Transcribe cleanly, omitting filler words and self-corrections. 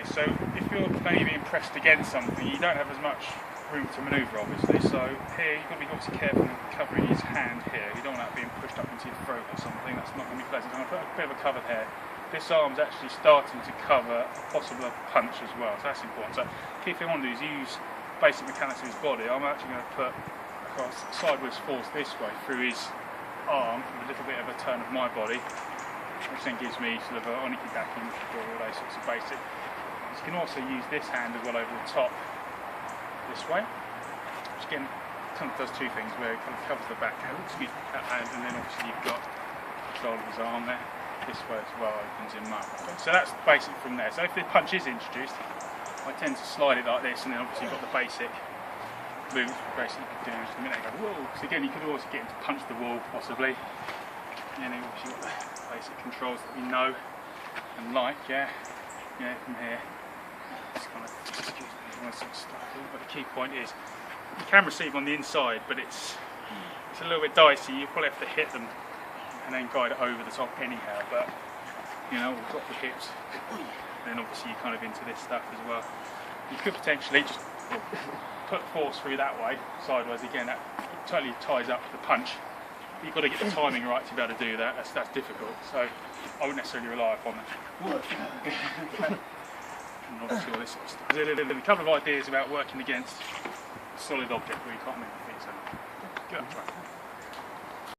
So if you're maybe being pressed against something, you don't have as much room to manoeuvre, obviously. So here you've got to be obviously careful in covering his hand here. You don't want that being pushed up into your throat or something. That's not going to be pleasant. I'm going to put a bit of a cover here. This arm's actually starting to cover a possible punch as well, so that's important. So key thing I want to do is use basic mechanics of his body. I'm actually going to put across sideways force this way through his arm with a little bit of a turn of my body, which then gives me sort of a onikidaki or all those sorts of basic. You can also use this hand as well over the top this way, which again kind of does two things, where it kind of covers the back hand, and then obviously you've got control of his arm there. This way as well opens him up. So that's basic from there. So if the punch is introduced, I tend to slide it like this, and then obviously you've got the basic move, basically doing just a minute ago. Whoa! So again, you could also get him to punch the wall, possibly. And then obviously you've got the basic controls that we know and like, yeah, from here. It's kind of, excuse me, all sort of stuff. But the key point is, you can receive on the inside, but it's a little bit dicey. You probably have to hit them and then guide it over the top anyhow. But we've got the hips, and then obviously you're kind of into this stuff as well. You could potentially just put force through that way, sideways. Again, that totally ties up the punch. You've got to get the timing right to be able to do that. That's difficult. So I wouldn't necessarily rely upon that. And obviously all this sort of stuff. There's a couple of ideas about working against a solid object where you can't move your feet. So go up, try.